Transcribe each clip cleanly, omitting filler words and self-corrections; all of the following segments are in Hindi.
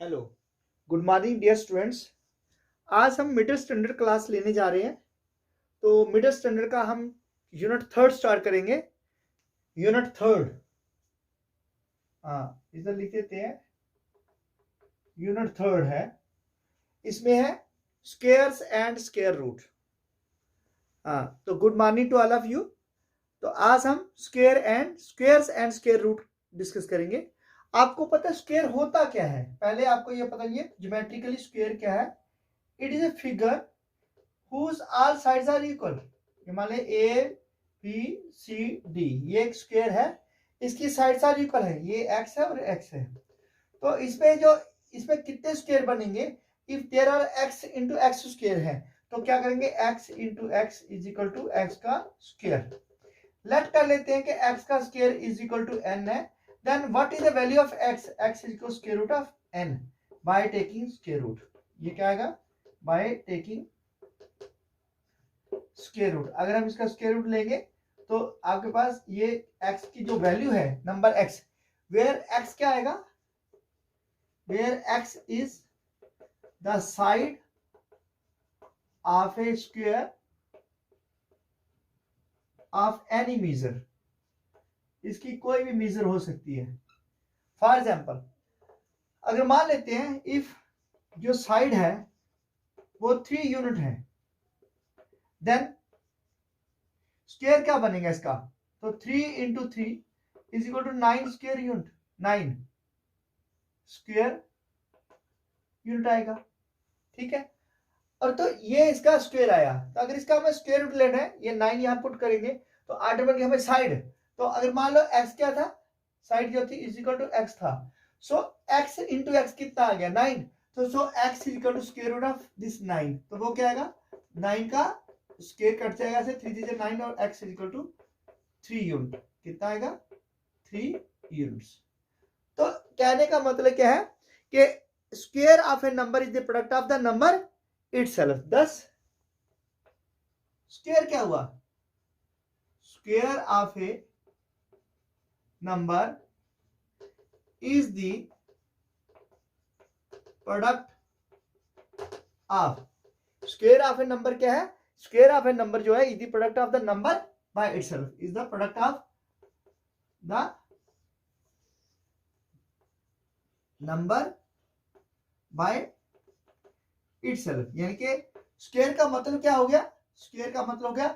Hello, good morning dear students. आज हम मिडिल स्टैंडर्ड क्लास लेने जा रहे हैं। तो मिडिल स्टैंडर्ड का हम यूनिट थर्ड स्टार्ट करेंगे। यूनिट थर्ड, हाँ इधर लिख देते हैं। यूनिट थर्ड है, इसमें है स्क्वेयर्स एंड स्क्वायर रूट। हाँ, तो good morning to all of you. तो आज हम squares and square root discuss करेंगे। आपको पता है स्क्वायर होता क्या है? पहले आपको यह पता है ज्योमेट्रिकली स्क्वायर क्या है। It is a figure whose all sides are equal। मान लें ए बी सी डी, ये एक स्क्वायर है, इसकी साइड्स आर इक्वल है, ये एक्स है और एक्स है। तो इसमें कितने स्क्वायर बनेंगे? If there are x into x square है तो क्या करेंगे? X into x is equal to x का स्क्वायर। लेट कर लेते हैं कि एक्स का square is equal to n है। Then what is the value of x? X is equal square root of n by taking square root. ये क्या आएगा? By taking square root. अगर हम इसका स्क्वायर रूट लेंगे तो आपके पास ये x की जो वैल्यू है, नंबर x, वेयर x क्या आएगा? Where x is the side of a square of any measure. इसकी कोई भी मेजर हो सकती है। फॉर एग्जाम्पल, अगर मान लेते हैं इफ जो साइड है वो 3 यूनिट है, देन स्क्वायर क्या बनेगा इसका? तो 3 into 3 is equal to 9 square unit, 9 square unit आएगा। ठीक है, और तो ये इसका स्क्वायर आया। तो अगर इसका हमें स्क्वायर रूट लेना है, ये 9 यहां पुट करेंगे तो ऑटोमेटिक हमें साइड, तो अगर मान लो x क्या था, साइड जो थी इज इक्वल टू x था, सो x इंटू एक्स कितना आ गया? 9। तो so x is equal to square root of this 9। तो वो क्या आएगा? 9 का स्क्वायर कट जाएगा से 3 3 9 और x is equal to 3 unit. कितना आएगा? 3 यूनिट्स। तो कहने का मतलब क्या है कि square of A number is the product of the number itself. दस स्क्वायर क्या हुआ? Square of A number is the product of, square of A number क्या है? स्क्वायर ऑफ ए नंबर जो है is the product of the number by itself, is the product of the number by itself. यानी कि स्क्वायर का मतलब क्या हो गया? स्क्वायर का मतलब क्या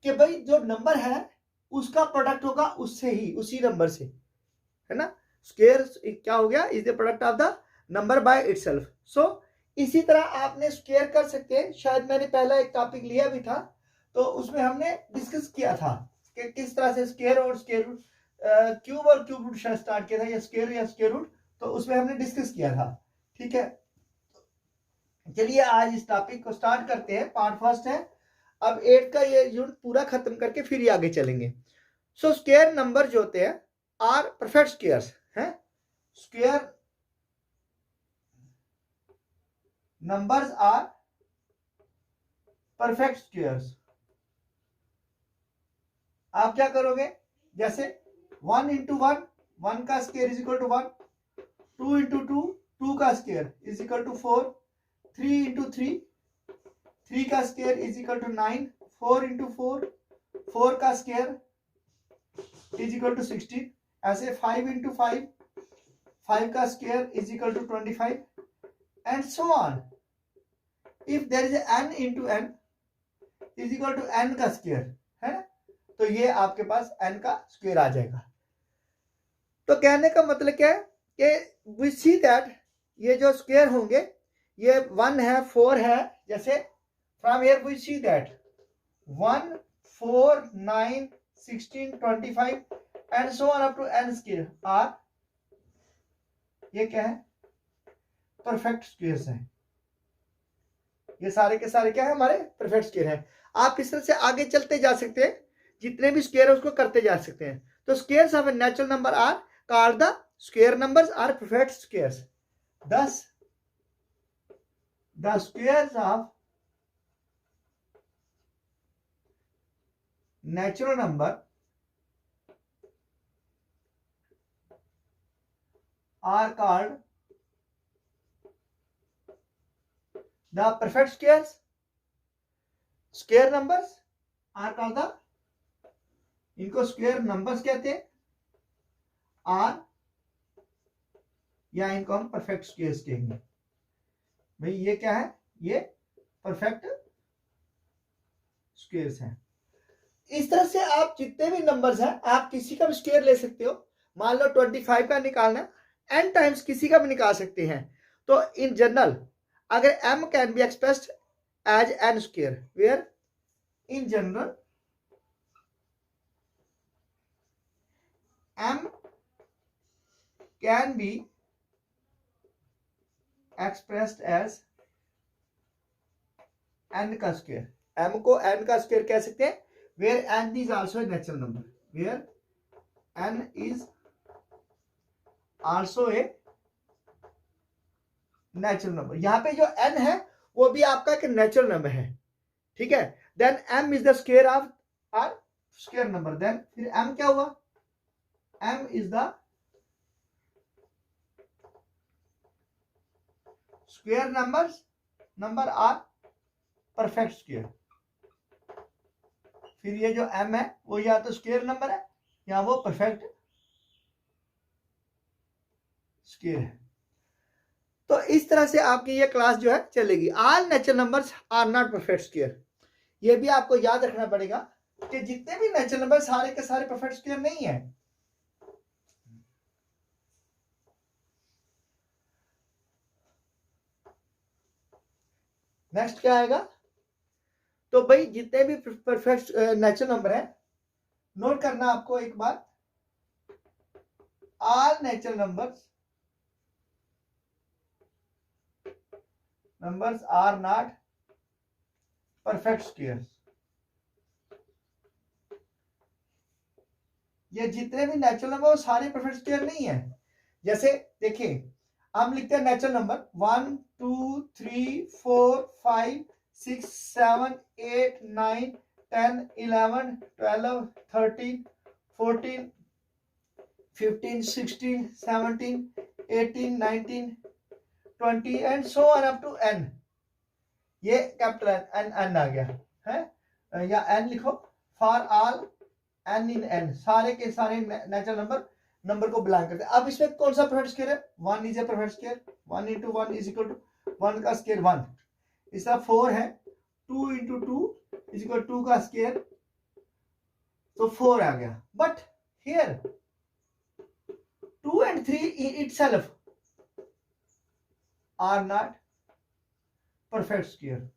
कि भाई जो नंबर है उसका प्रोडक्ट होगा उससे ही, उसी नंबर से, है ना। स्क्वायर क्या हो गया? Is the product of the number by itself. So इसी तरह आपने स्क्वायर कर सकते हैं। शायद मैंने पहला एक टॉपिक लिया भी था तो उसमें हमने डिस्कस किया था कि किस तरह से स्क्वायर और स्क्वायर रूट, क्यूब और क्यूब रूट शायद स्टार्ट किया था, या स्क्वायर रूट, तो उसमें हमने डिस्कस किया था। ठीक है, चलिए आज इस टॉपिक को स्टार्ट करते हैं। पार्ट फर्स्ट है। अब 8 का ये यूनिट पूरा खत्म करके फिर ये आगे चलेंगे। सो स्क्वायर नंबर जो होते हैं आर परफेक्ट स्क्वायर्स हैं। Square numbers are perfect squares. आप क्या करोगे? जैसे 1 इंटू 1, 1 का square is equal to 1, 2 into 2, 2 का square is equal to 4, 3 into 3, 3 का square is equal to 9, 4 into 4, 4 का स्क्वायर इज इक्वल टू 16। ऐसे 5 इंटू 5, 5 का square is equal to 25 and so on. If there is n into n is equal to n का स्क्वायर, है ना, तो ये आपके पास n का स्क्वायर आ जाएगा। तो कहने का मतलब क्या है कि वी सी दैट ये जो स्क्वायर होंगे ये 1 है, 4 है, जैसे from here we see that 1, 4, 9, 16, 25 and so on up to n square are, ये क्या है? परफेक्ट स्क्वायर्स हैं। ये सारे के सारे क्या है? हमारे परफेक्ट स्क्वायर है। आप इस तरह से आगे चलते जा सकते हैं, जितने भी स्क्वायर है उसको करते जा सकते हैं। तो squares of a natural number are called the square numbers are perfect squares. thus the squares of natural number are called the perfect squares square numbers are called the, इनको स्क्वायर नंबर्स कहते हैं आर, या इनको हम परफेक्ट स्क्वायर्स कहेंगे। भाई ये क्या है, ये परफेक्ट स्क्वायर्स हैं। इस तरह से आप जितने भी नंबर्स हैं आप किसी का भी स्क्वायर ले सकते हो। मान लो 25 का निकालना है, n टाइम्स किसी का भी निकाल सकते हैं। तो इन जनरल अगर m can be expressed as n square, where in general m can be expressed as n का स्क्वायर, m को n का स्क्वायर कह सकते हैं, where n is also a natural number, where n is also a natural number। यहां पे जो n है वो भी आपका एक नेचुरल नंबर है, ठीक है। Then m is the square of are square number, then फिर m क्या हुआ, m is the square number are perfect square. फिर ये जो m है वो या तो स्क्वायर नंबर है या वो परफेक्ट स्क्वायर है। तो इस तरह से आपकी ये क्लास जो है चलेगी। All natural numbers are not perfect square. ये भी आपको याद रखना पड़ेगा कि जितने भी नेचुरल नंबर सारे के सारे परफेक्ट स्क्वायर नहीं है। नेक्स्ट क्या आएगा, तो भाई जितने भी परफेक्ट नेचुरल नंबर है, नोट करना आपको एक बात, all natural numbers are not perfect squares. ये जितने भी नेचुरल नंबर वो सारे परफेक्ट स्क्वायर नहीं है। जैसे देखिए हम लिखते हैं natural number 1 2 3 4 5 6 7 8 9 10 11 12 13 14 15 16 17 18 19 20 and so on up to n। ये कैपिटल n आ गया है, या n लिखो, for all n in n, सारे के सारे नेचुरल नंबर को बिलोंग करते हैं। अब इसमें कौन सा परफेक्ट स्क्वायर है, 1 is a perfect square, 1 into 1 is equal to 1 का स्क्वायर 1। इसका 4 है, 2 into 2 इज इक्वल 2 का स्क्वायर, तो 4 आ गया। But here 2 and 3 itself are not perfect square.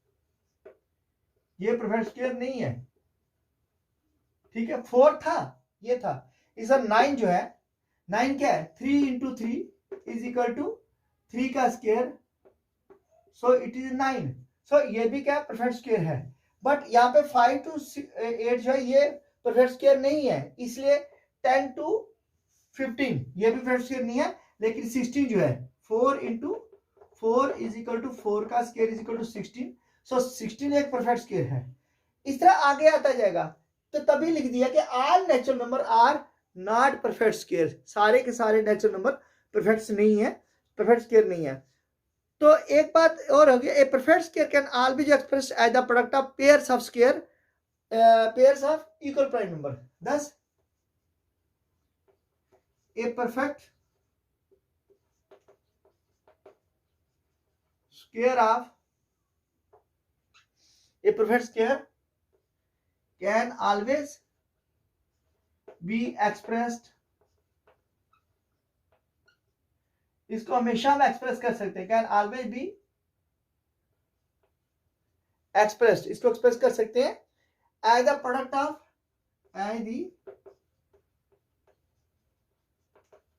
ये परफेक्ट स्क्वायर नहीं है, ठीक है। 4 था, ये था। इसका 9 जो है, 9 क्या है, 3 into 3 इज इक्वल टू 3 का स्क्वायर, सो इट इज 9। सो ये भी क्या परफेक्ट स्क्वायर है। बट यहाँ पे 5 to 8 जो है ये परफेक्ट स्क्वायर नहीं है, इसलिए 10 to 15 ये भी परफेक्ट स्क्वायर नहीं है। लेकिन 16 जो है, 4 into 4 इज इक्वल टू 4 का स्क्वायर इज इक्वल टू 16, सो 16 एक परफेक्ट स्क्वायर है। इस तरह आगे आता जाएगा। तो तभी लिख दिया कि all natural number are not perfect square, सारे के सारे नेचुरल नंबर परफेक्ट नहीं है, परफेक्ट स्क्वायर नहीं है। तो एक बात और होगी, a perfect square can always express as the product of pairs of square, pairs of equal prime number. thus a perfect square of a perfect square can always be expressed, इसको हमेशा हम एक्सप्रेस कर सकते हैं, कैन ऑलवेज बी एक्सप्रेस्ड, इसको एक्सप्रेस कर सकते हैं as the product of, as the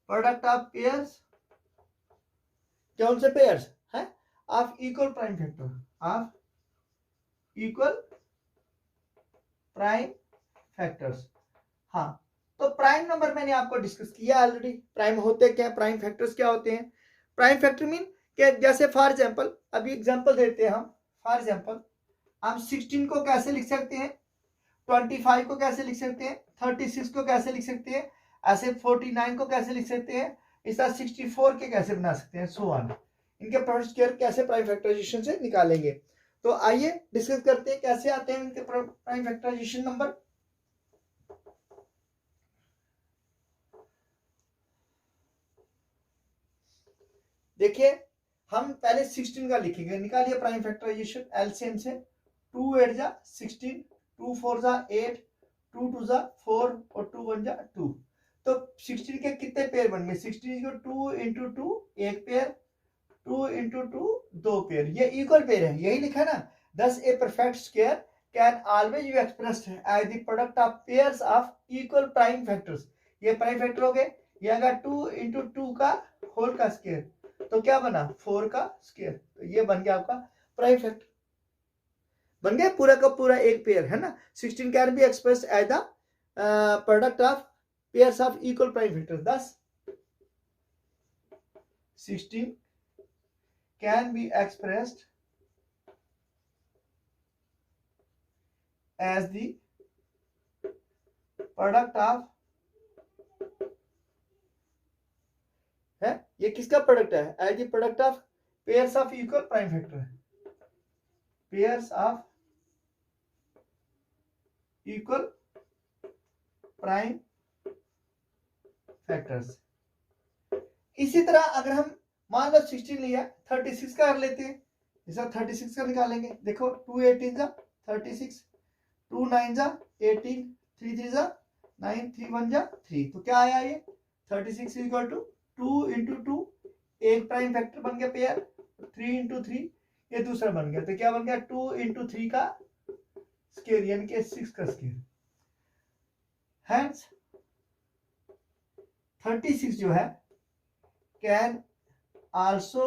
product of pairs, कौन से पेयर्स है, of equal prime factor, of equal prime factors. हाँ, तो प्राइम नंबर मैंने आपको डिस्कस किया ऑलरेडी। प्राइम होते क्या, प्राइम फैक्टर्स क्या होते हैं। प्राइम फैक्टर मीन कि जैसे फॉर एग्जांपल, अभी एग्जांपल देते हैं हम। फॉर एग्जांपल हम 16 को कैसे लिख सकते हैं, 25 को कैसे लिख सकते हैं, 36 को कैसे लिख सकते हैं, ऐसे 49 को कैसे लिख सकते हैं, इस तरह 64 के कैसे बना सकते हैं, सो ऑन। इनके परफेक्ट स्क्वायर कैसे प्राइम फैक्टराइजेशन से निकालेंगे। तो आइए डिस्कस करते हैं कैसे आते हैं इनके प्राइम फैक्टराइजेशन नंबर। देखिए हम पहले 16 का लिखेंगे, निकालिए प्राइम फैक्टराइजेशन एलसीएम से। 2 8 जा 16, 2 4 जा 8, 2 2 जा 4 और 2 1 जा 2। तो 16 के कितने पेयर बन गए, 16 को 2 इंटू 2 एक पेयर, 2 इंटू 2 दो पेयर, ये इक्वल पेयर है, यही लिखा है ना। Thus a perfect square can always be expressed as the product of pairs of equal prime factors. ये प्राइम फैक्टर हो गए, ये अगर 2 इंटू 2 का होल का स्क्वायर तो क्या बना 4 का स्क्वायर, तो ये बन गया आपका प्राइम फैक्टर, बन गया पूरा का पूरा एक पेयर है ना। 16 can be expressed as the product of pairs of equal prime factors. thus 16 can be expressed as the product of, है ये किसका प्रोडक्ट है, as the product of pairs of equal prime factor, pairs of equal prime factors. इसी तरह अगर हम मान लो 16 लिया, 36 का कर लेते हैं, जैसा 36 का निकालेंगे। देखो 2 18 जा 36, 2 9 जा 18, 3 3 जा 9, 3 1 जा 3, तो क्या आया ये 36 इक्वल टू 2 इंटू 2 एक प्राइम फैक्टर बन गया पेयर, 3 इंटू 3 ये दूसरा बन गया, तो क्या बन गया 2 इंटू 3 का स्क्वायर यानी कि 6 का स्क्वायर। हैंस 36 जो है can also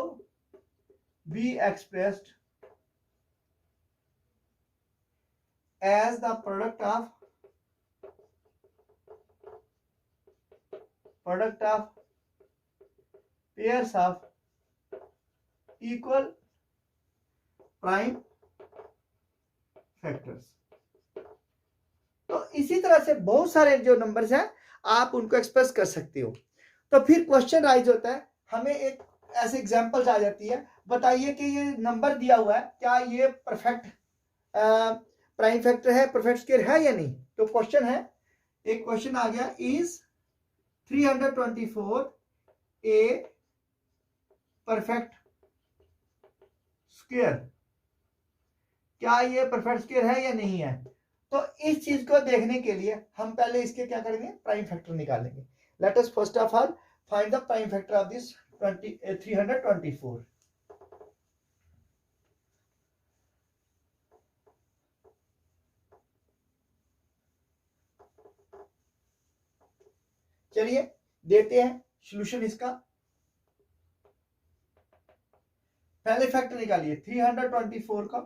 be expressed as the product of pairs of equal prime factors। तो इसी तरह से बहुत सारे जो नंबर्स हैं आप उनको एक्सप्रेस कर सकते हो। तो फिर क्वेश्चन राइज होता है, हमें एक ऐसे एग्जांपल्स आ जाती है, बताइए कि ये नंबर दिया हुआ है क्या ये परफेक्ट प्राइम फैक्टर है, परफेक्ट स्क्वायर है या नहीं। तो क्वेश्चन है, एक क्वेश्चन आ गया, इज 324 ए परफेक्ट स्क्वायर, क्या ये परफेक्ट स्क्वायर है या नहीं है। तो इस चीज को देखने के लिए हम पहले इसके क्या करेंगे, प्राइम फैक्टर निकालेंगे। Let us first of all find the prime factor of this 324। चलिए देते हैं सॉल्यूशन इसका। पहले फैक्टर निकालिए 324 का,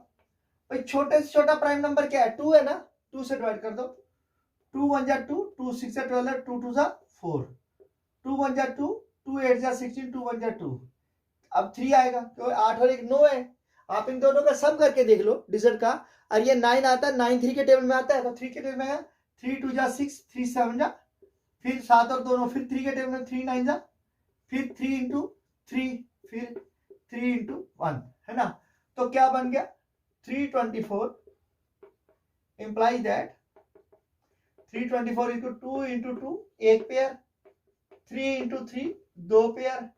भाई छोटे से छोटा प्राइम नंबर क्या है 2 है ना, 2 से डिवाइड कर दो, 2 1 जा 2, 2 6 जा 12, 2 2 जा 4, 2 1 जा 2, 2 8 जा 16, 2 1 जा 2, अब 3 आएगा, तो 8 और 1 9 है। आप इन दोनों का सम करके देख लो डिजिट का, और ये 9 आता है, 9 3 के टेबल में आता है, तो 3 के टेबल में आया, 3 2 जा 6, 3 7 जा, फिर 7 और दोनों फिर 3 के टेबल में, 3 9 जा, फिर 3 इंटू 3, फिर 3 इंटू 1, है ना। तो क्या बन गया 324 implies that 324 इक्वल 2 इंटू 2 एक पेयर, 3 इंटू 3 दो पेयर,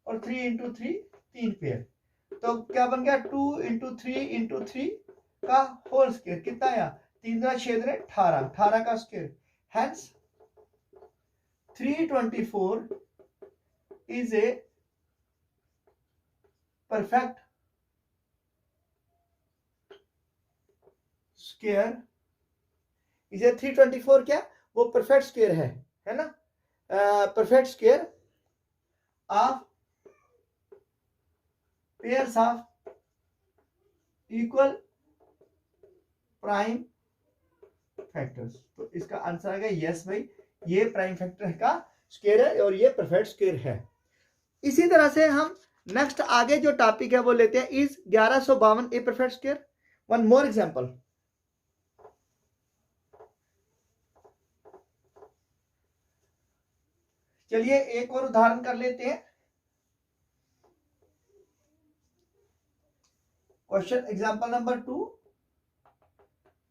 और 3 इंटू 3 तीन पेयर। तो क्या बन गया 2 इंटू 3 इंटू 3 का होल स्क्वायर, कितना आया 3 6 18, 18 का square. Hence 324 is a perfect square, इसे 324 क्या वो परफेक्ट स्क्वायर है ना, perfect square of pairs of equal prime factors. तो इसका आंसर आएगा यस भाई, ये प्राइम फैक्टर का स्क्वायर है और ये परफेक्ट स्क्वायर है। इसी तरह से हम नेक्स्ट आगे जो टॉपिक है वो लेते हैं, is 1152 A perfect square. One more example, चलिए एक और उदाहरण कर लेते हैं। Question example number 2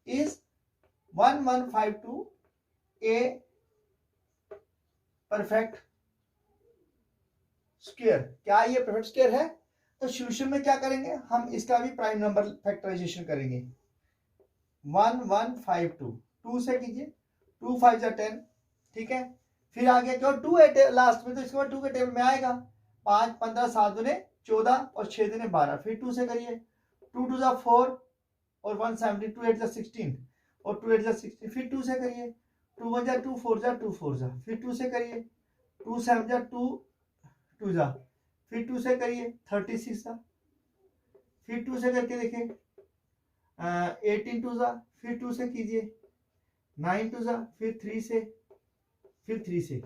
is 1152 A perfect square. क्या ये परफेक्ट स्क्वायर है? तो सॉल्यूशन में क्या करेंगे, हम इसका भी प्राइम नंबर फैक्टराइजेशन करेंगे। 1152 2 से कीजिए, 2 5 जा 10, ठीक है। फिर आगे क्यों 2 है लास्ट में, तो इसके बाद 2 के टेबल में आएगा। 5 15 7 दूने 14 और 6 दूने 12। फिर 2 से करिए, 2 2 जा 4 और 170, 2 8 जा 16 और 2 8 जा 16। फिर 2 से करिए, 2 1 जा 2 4 जा 2 4 जा। फिर 2 से करिए, 2 7 जा 2 2 जा। फिर 2 से करिए 36 जा। फिर 2 से करके देखिए 18 2 जा। फिर 2 से कीजिए 9 2 जा। फिर 3 से, फिर 3 से।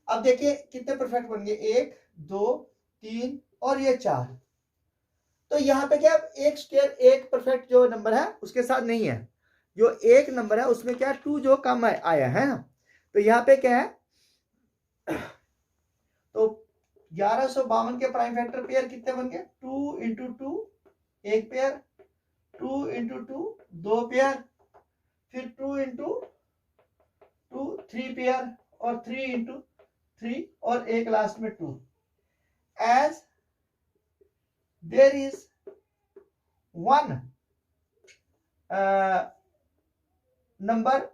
अब देखिए कितने परफेक्ट बन गए, 1 2 3 और ये 4। तो यहाँ पे क्या एक स्क्वायर एक परफेक्ट जो नंबर है उसके साथ नहीं है, जो एक नंबर है उसमें क्या 2 जो कम आया है ना। तो यहाँ पे क्या है, तो 1152 के प्राइम फैक्टर पेयर कितने बन गए, 2 इंटू 2 एक पेयर, 2 इंटू 2 2 पेयर, फिर 2 इंटू 2 3 पेयर और 3 इंटू 3 और एक लास्ट में 2। As there is one number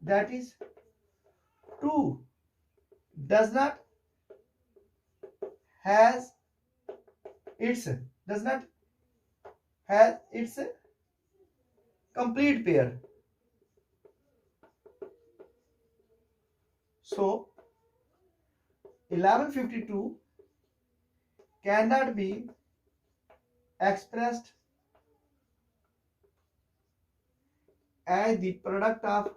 that is 2 does not has its complete pair. So 1152 cannot be expressed as the product of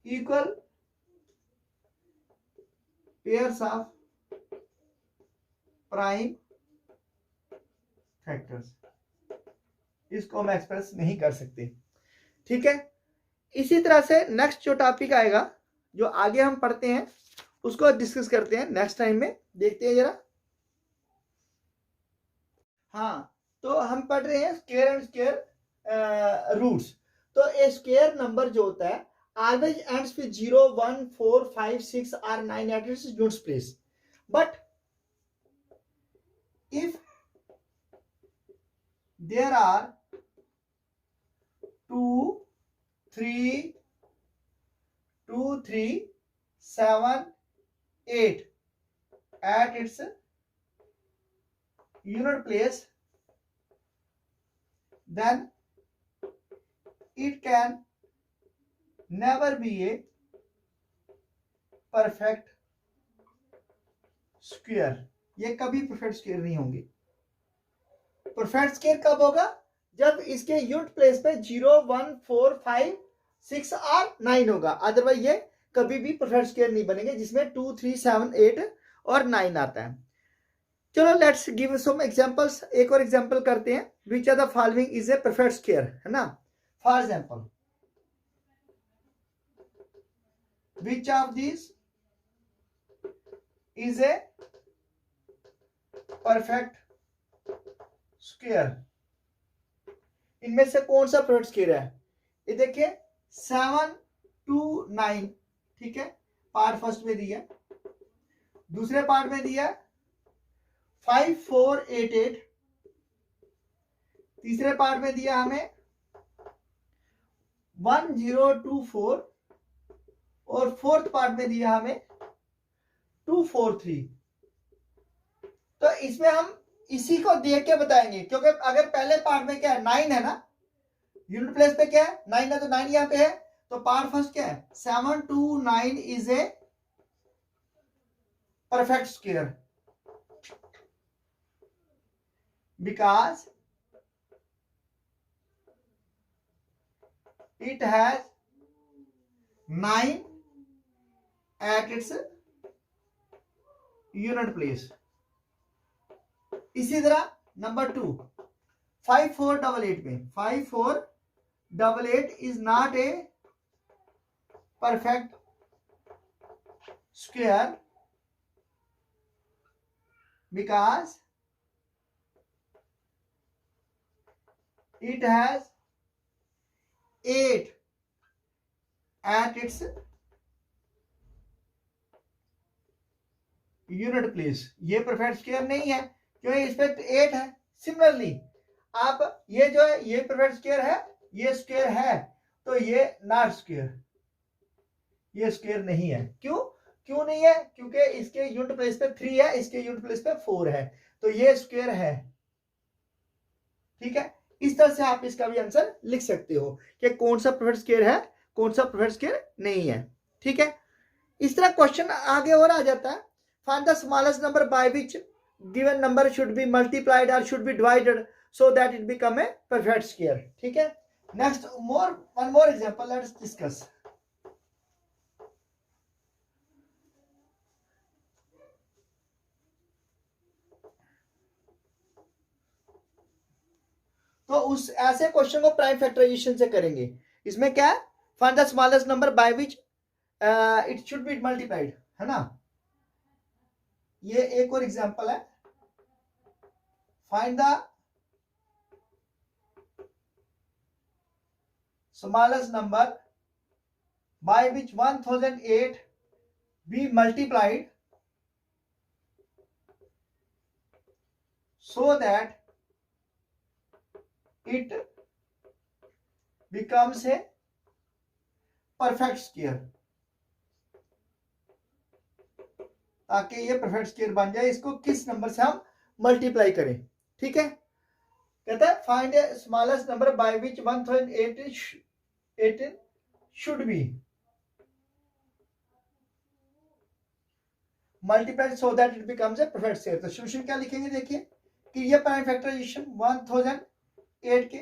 equal pairs of prime factors। इसको हम एक्सप्रेस नहीं कर सकते, ठीक है। इसी तरह से नेक्स्ट जो टॉपिक आएगा, जो आगे हम पढ़ते हैं उसको डिस्कस करते हैं नेक्स्ट टाइम में, देखते हैं जरा। हाँ, तो हम पढ़ रहे हैं स्क्वायर एंड स्क्वायर रूट्स। तो ए स्क्वायर नंबर जो होता है ऑलवेज एंड्स विद 0 1 4 5 6 और 9 at its units place. But if there are 2 3 7 8 at its unit place, then it can never be a perfect square। ये कभी परफेक्ट स्क्वायर नहीं होंगे। परफेक्ट स्क्वायर कब होगा, जब इसके यूनिट प्लेस पे 0 1 4 5 6 और 9 होगा। अदरवाइज ये कभी भी परफेक्ट स्क्वायर नहीं बनेंगे जिसमें 2 3 7 8 और 9 आता है। चलो लेट्स गिव सम एग्जांपल्स। एक और एग्जांपल करते हैं। Which are the following is a perfect square, है ना। For example, which of this is a perfect square. इनमें से कौन सा परफेक्ट स्क्वायर है? ये देखिए 7 2 9, ठीक है, पार्ट फर्स्ट में दिया। दूसरे पार्ट में दिया 5 4 8 8। तीसरे पार्ट में दिया हमें 1 0 2 4 और फोर्थ पार्ट में दिया हमें 2 4 3। तो इसमें हम इसी को देख के बताएंगे, क्योंकि अगर पहले पार्ट में क्या है 9 है ना, यूनिट प्लेस पे क्या है 9 है, तो 9 यहां पे है। तो पार्ट फर्स्ट क्या है 7 2 9 is a perfect square because it has 9 at its unit place। इसी तरह नंबर 2 5 4 8 8 में 5 4 8 8 is not a perfect square because it has 8 at its unit place. ये परफेक्ट स्क्वायर नहीं है क्योंकि इस पे 8 है। सिमिलरली आप ये जो है ये परफेक्ट स्क्वायर है, ये स्क्वायर है, तो ये नॉट स्क्वायर, ये स्क्वायर नहीं है। क्यों नहीं है? क्योंकि इसके यूनिट प्लेस पे 3 है, इसके यूनिट प्लेस पे 4 है, तो ये स्क्वायर है। ठीक है, इस तरह से आप इसका भी आंसर लिख सकते हो कि कौन सा परफेक्ट स्क्वायर है, कौन सा परफेक्ट स्क्वायर नहीं है। ठीक है, इस तरह क्वेश्चन आगे और आ जाता है। Find the smallest number by which given number should be multiplied और should be divided so that it become a perfect square. ठीक है, next one more example let's discuss. तो उस ऐसे क्वेश्चन को प्राइम फैक्टराइजेशन से करेंगे। इसमें क्या है? Find the smallest number by which it should be multiplied, है ना। ये एक और एग्जांपल है। Find the smallest number by which 1008 be multiplied so that it becomes a perfect square, ताकि ये परफेक्ट स्क्वायर बन जाए। इसको किस नंबर से हम मल्टीप्लाई करें? ठीक है, कहता है find A smallest number by which 1018 should be multiply so that it becomes a perfect square. तो सोल्यूशन क्या लिखेंगे? देखिए कि ये प्राइम फैक्टराइजेशन 1008 के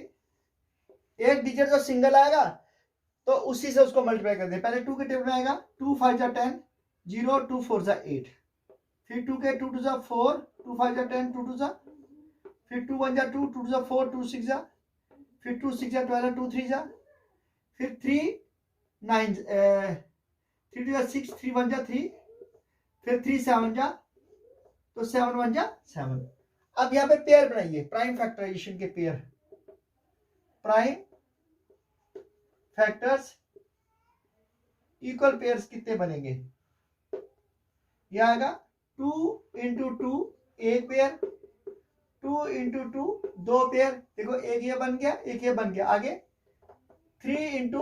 एक डिजिट जो सिंगल आएगा तो उसी से उसको मल्टीप्लाई कर दें। पहले 2 के टेबल में आएगा 2 5 जा 10, 0 2 4 जा 8, फिर 2 के 2 2 जा 4, 2 5 जा 10, 2 2 जा, फिर 2 1 जा 2, 2 2 जा 4, 2 6 जा, फिर 2 6 जा 12, 2 3 जा, फिर 3 9 3 2 जा 6, 3 1 जा 3, फिर 3 7 जा, तो 7 1 जा 7। अब यहाँ पे पेयर बनाइए, प्राइम फैक्टराइजेशन के pair. Prime factors equal pairs कितने बनेंगे? ये आएगा 2 इंटू 2 एक पेयर, 2 इंटू 2 दो पेयर। देखो एक ये बन गया, एक ये बन गया। आगे 3 इंटू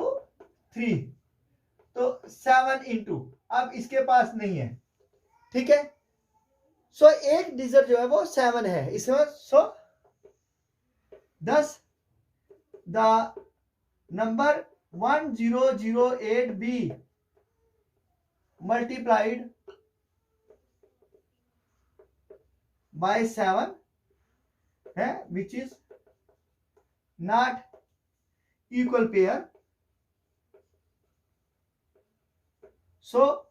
3 तो 7 इंटू, अब इसके पास नहीं है। ठीक है, सो एक डिजिट जो है वो 7 है इसमें। सो thus the number 1008 be multiplied by 7 है, which is not equal pair. So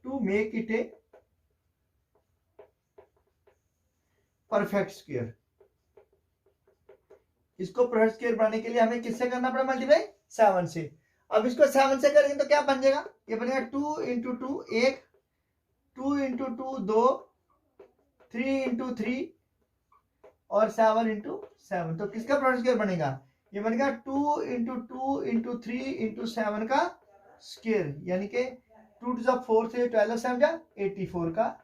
to make it a perfect square, इसको परफेक्ट स्क्वायर बनाने के लिए हमें किससे करना पड़ा? मल्टीप्लाई 7 से। अब इसको 7 से करेंगे तो क्या बन जाएगा? ये बनेगा 2 इंटू 2 1, 2 इंटू 2 2, 3 इंटू 3 और 7 इंटू 7। तो किसका परफेक्ट स्क्वायर बनेगा? ये बनेगा 2 इंटू 2 इंटू 3 इंटू 7 का स्क्वायर, यानी कि 2 टू 4 से 12 7 जा 84 का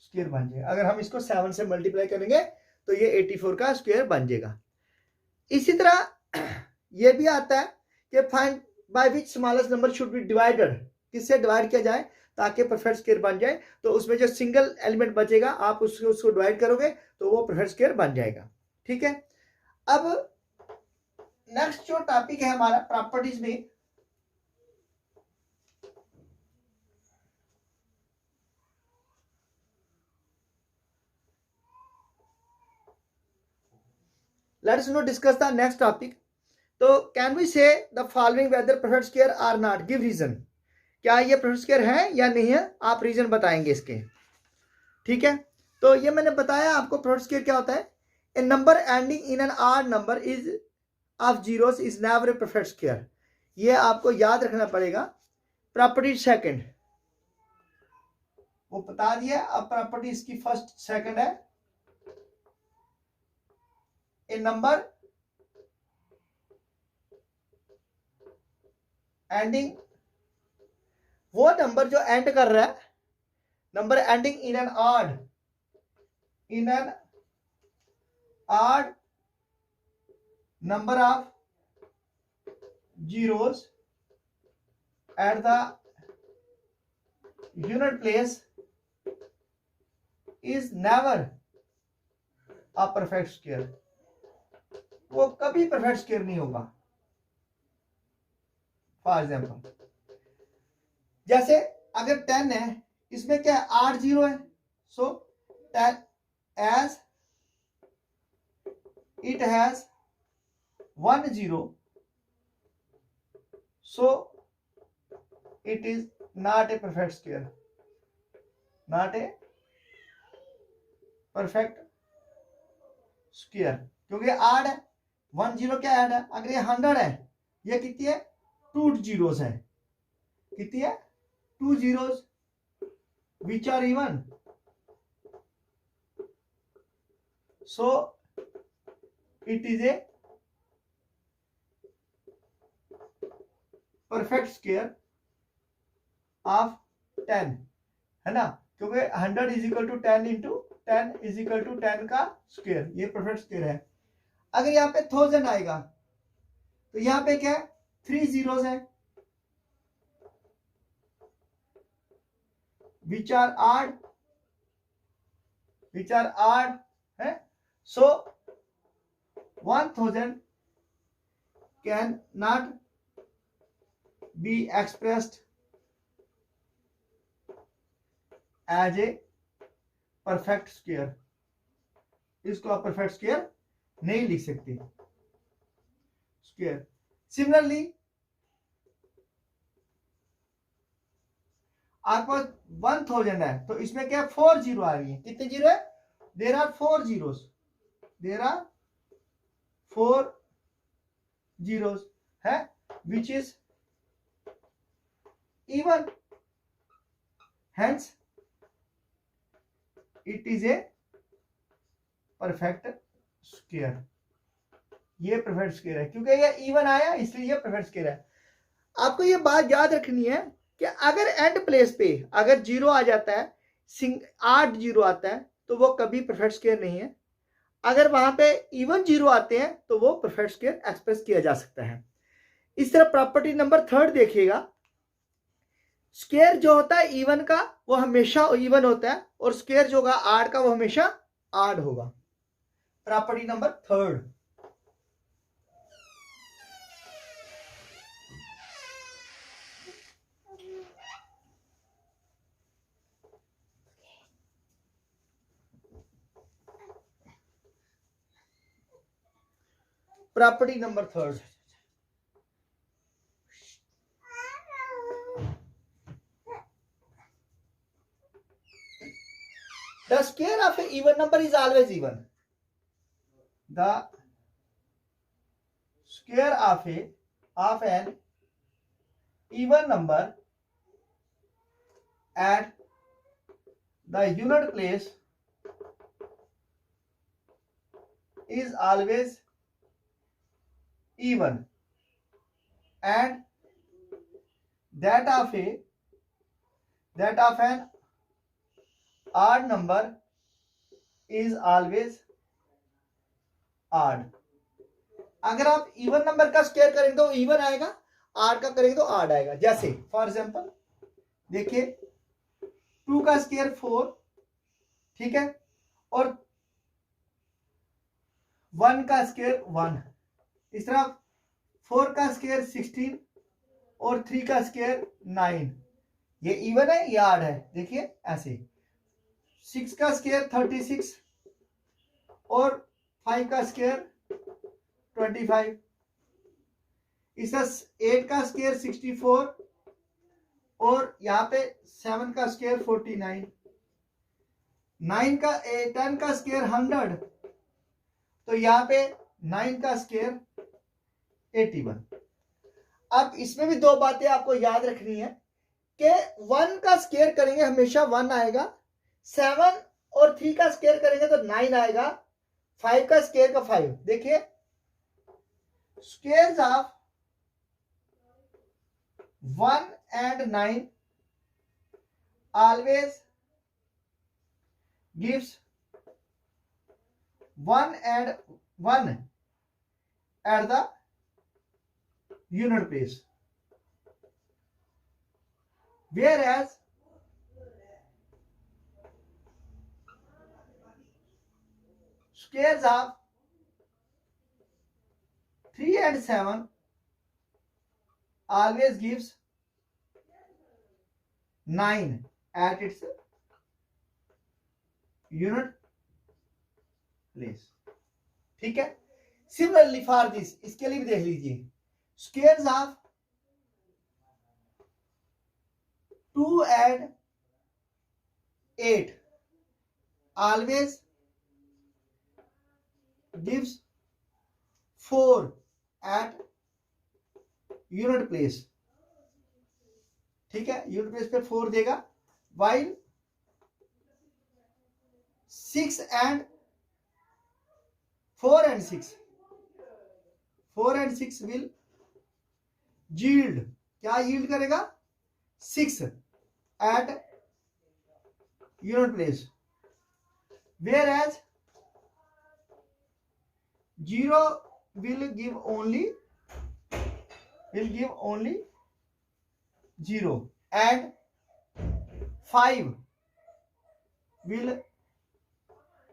स्क्वायर बन जाएगा। अगर हम इसको 7 से मल्टीप्लाई करेंगे तो ये 84 का स्क्वायर बन जाएगा। इसी तरह ये भी आता है कि find by which smallest number should be divided, किससे डिवाइड किया जाए ताकि परफेक्ट स्क्वायर बन जाए। तो उसमें जो सिंगल एलिमेंट बचेगा आप उसको डिवाइड करोगे तो वो परफेक्ट स्क्वायर बन जाएगा। ठीक है, अब नेक्स्ट जो टॉपिक है हमारा प्रॉपर्टीज में, let's no discuss the next topic. तो can we say the following whether perfect square or not, give reason. क्या ये परफेक्ट स्क्वायर है या नहीं है, आप रीजन बताएंगे इसके। ठीक है, तो ये मैंने बताया आपको परफेक्ट स्क्वायर क्या होता है। A number ending in an odd number is of zeros is never a perfect square. ये आपको याद रखना पड़ेगा। प्रॉपर्टी सेकंड, वो बता दिया। अब प्रॉपर्टी इसकी फर्स्ट सेकंड है, ए नंबर एंडिंग, वो नंबर जो एंड कर रहा है, number ending in N odd number of zeros at the unit place is never a perfect square. वो कभी परफेक्ट स्क्वायर नहीं होगा। फॉर एग्जाम्पल, जैसे अगर 10 है, इसमें क्या है, 8 जीरो है, सो 10 as it has 1 0, so it is not a perfect square, not a perfect square, क्योंकि 8 है, 1 0 क्या ऐड है। अगर ये 100 है, ये कितनी है, 2 जीरोस है, कितनी है, 2 zeros which are even, so it is a perfect square of 10, है ना, क्योंकि 100 is equal to 10 into 10 is equal to 10 का स्क्वायर, ये परफेक्ट स्क्वायर है। अगर यहाँ पे 1000 आएगा तो यहाँ पे क्या है, 3 जीरोस है which are odd है, so 1000 can not be expressed as a perfect square, इसको आप परफेक्ट स्क्वायर नहीं लिख सकते स्क्वायर। सिमिलरली आपके पास 1000 है, तो इसमें क्या 4 जीरो आ रही है, कितने जीरो है, there are 4 zeros, there are 4 zeros है, which is even, hence it is a perfect square. ये परफेक्ट स्क्वायर है, क्योंकि ये इवन आया इसलिए ये परफेक्ट स्क्वायर है। आपको ये बात याद रखनी है कि अगर एंड प्लेस पे अगर जीरो आ जाता है, 8 जीरो आता है, तो वो कभी परफेक्ट स्क्वायर नहीं है। अगर वहां पे इवन जीरो आते हैं तो वो परफेक्ट स्क्वायर एक्सप्रेस किया जा सकता है। इस तरह प्रॉपर्टी नंबर 3 देखिएगा, स्क्वायर जो होता है इवन का वो हमेशा इवन होता है, और स्क्वायर जो होगा आड का वो हमेशा आड होगा। Property number 3, property number 3, the square of an even number is always even. The square of an even number at the unit place is always even, and that of an odd number is always odd. अगर आप इवन नंबर का स्क्वायर करेंगे तो इवन आएगा, आड का करेंगे तो आड आएगा। जैसे फॉर एग्जांपल देखिए, 2 का स्क्वायर 4, ठीक है, और 1 का स्क्वायर 1, इस तरह 4 का स्क्वायर 16 और 3 का स्क्वायर 9, ये इवन है या आड है, देखिए ऐसे। 6 का स्क्वायर 36 और 5 का स्क्वायर 25, इसका 8 का स्क्वायर 64 और यहाँ पे 7 का स्क्वायर 49, 10 का स्क्वायर 100, तो यहाँ पे 9 का स्क्वायर 81। अब इसमें भी 2 बातें आपको याद रखनी है कि 1 का स्क्वायर करेंगे हमेशा 1 आएगा, 7 और 3 का स्क्वायर करेंगे तो 9 आएगा, 5 का स्क्वायर का 5। देखिए squares of 1 and 9 always gives 1 and 1 at the unit place, whereas squares of 3 and 7 always gives 9 at its unit place। ठीक है, सिमिलरली फॉर दिस, इसके लिए भी देख लीजिए, squares of 2 and 8 always gives 4 at unit place। ठीक है, यूनिट प्लेस पे 4 देगा, while 6 and 4 and 6 will yield, क्या yield करेगा, 6 at unit place, whereas 0 will give only 0 and 5 will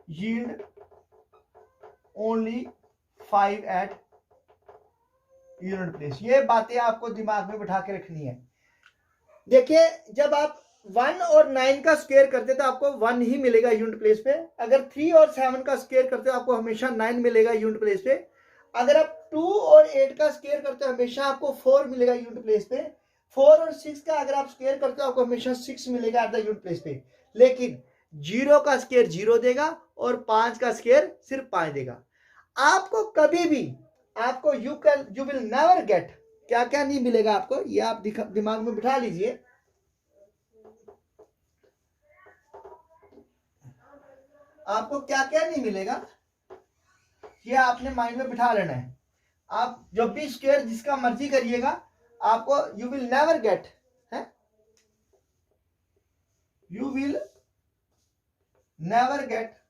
yield only 5 at unit place. ये बातें आपको दिमाग में बिठा के रखनी है। देखिए जब आप 1 और 9 का स्क्वायर करते तो आपको 1 ही मिलेगा यूनिट प्लेस पे, अगर 3 और 7 का स्क्वायर करते हो आपको हमेशा 9 मिलेगा यूनिट प्लेस पे, अगर आप 2 और 8 का स्क्वायर करते हो हमेशा आपको 4 मिलेगा यूनिट प्लेस पे, 4 और 6 का अगर आप स्क्वायर करते हो आपको हमेशा 6 मिलेगा एट द यूनिट प्लेस पे, लेकिन 0 का स्क्वायर 0 देगा और 5 का स्क्वायर सिर्फ 5 देगा। आपको कभी भी आपको यू विल नेवर गेट, क्या क्या नहीं मिलेगा आपको, ये आप दिमाग में बिठा लीजिए। आपको क्या क्या नहीं मिलेगा ये आपने माइंड में बिठा लेना है। आप जब भी स्क्वायर जिसका मर्जी करिएगा आपको यू विल नेवर गेट है, you will never get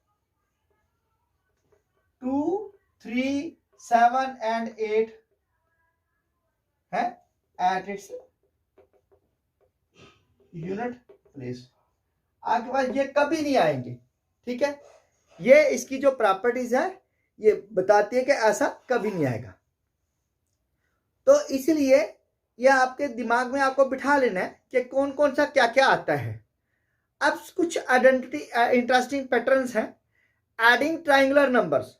2, 3, 7 and 8 है एट इट्स यूनिट प्लेस। आपके पास ये कभी नहीं आएंगे। ठीक है, ये इसकी जो प्रॉपर्टीज है ये बताती है कि ऐसा कभी नहीं आएगा। तो इसलिए ये आपके दिमाग में आपको बिठा लेना है कि कौन कौन सा क्या क्या आता है। अब कुछ आइडेंटिटी इंटरेस्टिंग पैटर्न्स हैं। एडिंग ट्राइंगुलर नंबर्स,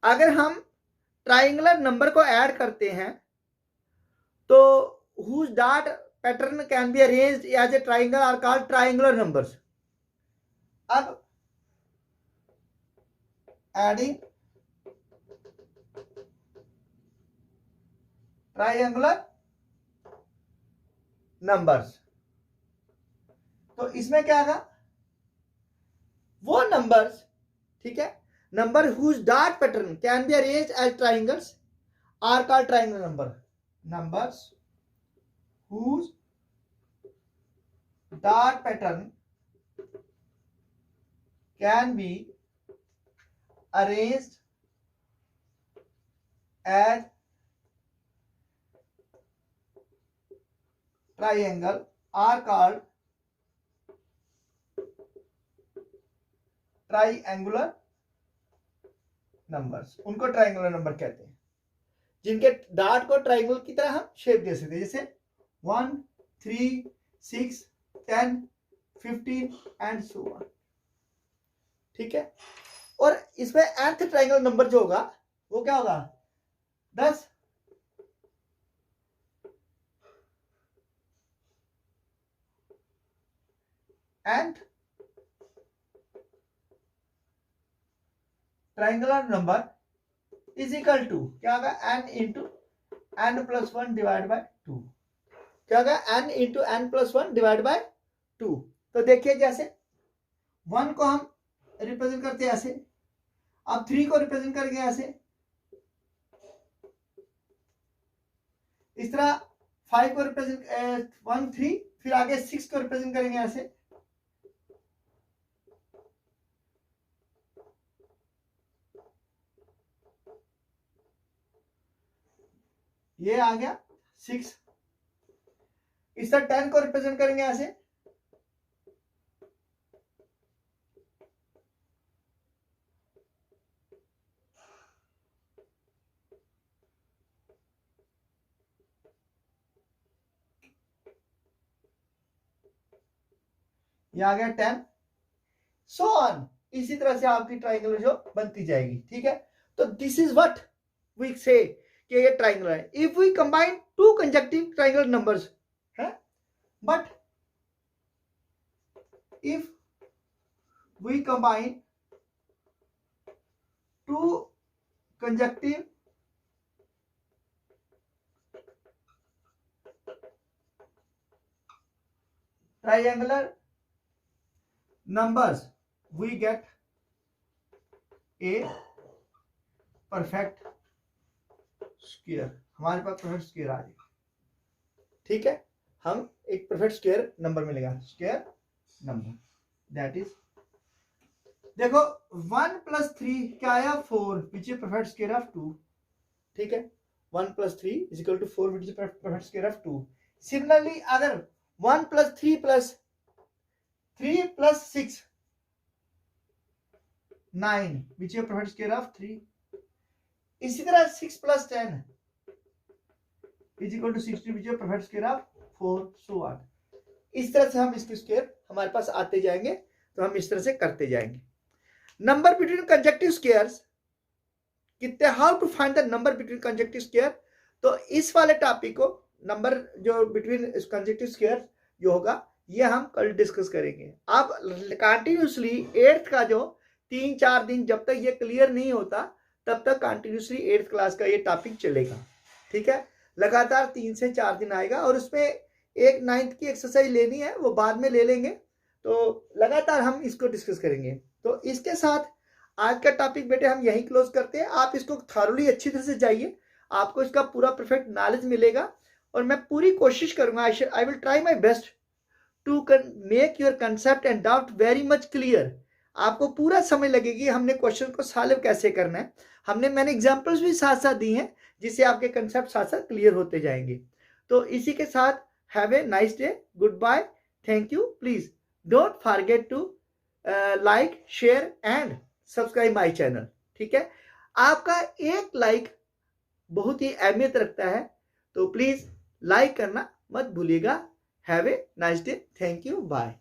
अगर हम ट्राइंगुलर नंबर को ऐड करते हैं तो whose dot pattern can be arranged as a triangle are called triangular numbers। अब एडिंग ट्राइंगुलर नंबर्स, तो इसमें क्या आएगा, वो नंबर्स, ठीक है, number whose dot pattern can be arranged as triangles are called triangular number। numbers whose dot pattern can be arranged as triangle are called triangular numbers. उनको ट्राइंगुलर नंबर कहते हैं, जिनके डाट को ट्राइंगल की तरह हम शेप दे सकते हैं, जैसे 1, 3, 6, 10, 15 एंड सो ऑन। ठीक है, और इसमें nth ट्राइंगल नंबर जो होगा वो क्या होगा, 10। nth triangular number is equal to क्या होगा, n into n plus 1 divide by 2। क्या होगा, n into n plus 1 divide by 2। तो देखिए जैसे 1 को हम रिप्रेजेंट करते हैं ऐसे, अब 3 को रिप्रेजेंट करेंगे ऐसे, इस तरह 5 को रिप्रेजेंट 1 3, फिर आगे 6 को रिप्रेजेंट करेंगे ऐसे, ये आ गया 6। इस तरह 10 को रिप्रेजेंट करेंगे ऐसे, ये आ गया 10, सो ऑन। इसी तरह से आपकी ट्राइंगल जो बनती जाएगी, ठीक है। तो दिस इज व्हाट वी से कि ये ट्राइंगल है। If we combine two conjunctive triangle numbers है, but if we combine two conjunctive triangular numbers we get a perfect square। हमारे पास परफेक्ट स्क्वायर आ जाएगा, ठीक है। हम एक परफेक्ट स्क्वायर नंबर मिलेगा, स्क्वायर नंबर दैट इज, देखो 1 प्लस 3 क्या आया 4 which is perfect square of 2, ठीक है। 1 plus 3 is equal to 4 which is perfect square of 2। Similarly अगर 1 plus 3 plus 3 plus 6 9 which is perfect square of 3। इसी तरह 6 plus 10 is equal to 60 which is perfect square of 4, so on. इस तरह से हम इसके स्क्वायर हमारे पास आते जाएंगे, तो हम इस तरह से करते जाएंगे। नंबर बिटवीन कंजक्टिव स्क्वायर्स कितने, how to find the number between conjunctive square. तो इस वाले टॉपिक को नंबर जो बिटवीन कंजक्टिव स्क्वायर जो होगा ये हम कल डिस्कस करेंगे। आप कंटिन्यूसली 8th का जो 3-4 दिन जब तक ये क्लियर नहीं होता तब तक कंटिन्यूसली 8th क्लास का ये टॉपिक चलेगा, ठीक है। लगातार 3 से 4 दिन आएगा और उसमें एक 9th की एक्सरसाइज लेनी है, वो बाद में ले लेंगे। तो लगातार हम इसको डिस्कस करेंगे। तो इसके साथ आज का टॉपिक बेटे हम यहीं क्लोज करते हैं। आप इसको थॉरली अच्छी तरह से जाइए, आपको इसका पूरा परफेक्ट नॉलेज मिलेगा और मैं पूरी कोशिश करूंगा, I will try my best to make your concept and doubt very much clear. आपको पूरा समझ लगेगी हमने क्वेश्चन को सॉल्व कैसे करना है। मैंने एग्जांपल्स भी साथ साथ दी हैं जिससे आपके कंसेप्ट साथ साथ क्लियर होते जाएंगे। तो इसी के साथ have a nice day, good bye, thank you. Please don't forget to like, share and subscribe my channel, ठीक है। आपका एक लाइक बहुत ही अहमियत रखता है, तो प्लीज लाइक करना मत भूलिएगा। Have a nice day, thank you, bye.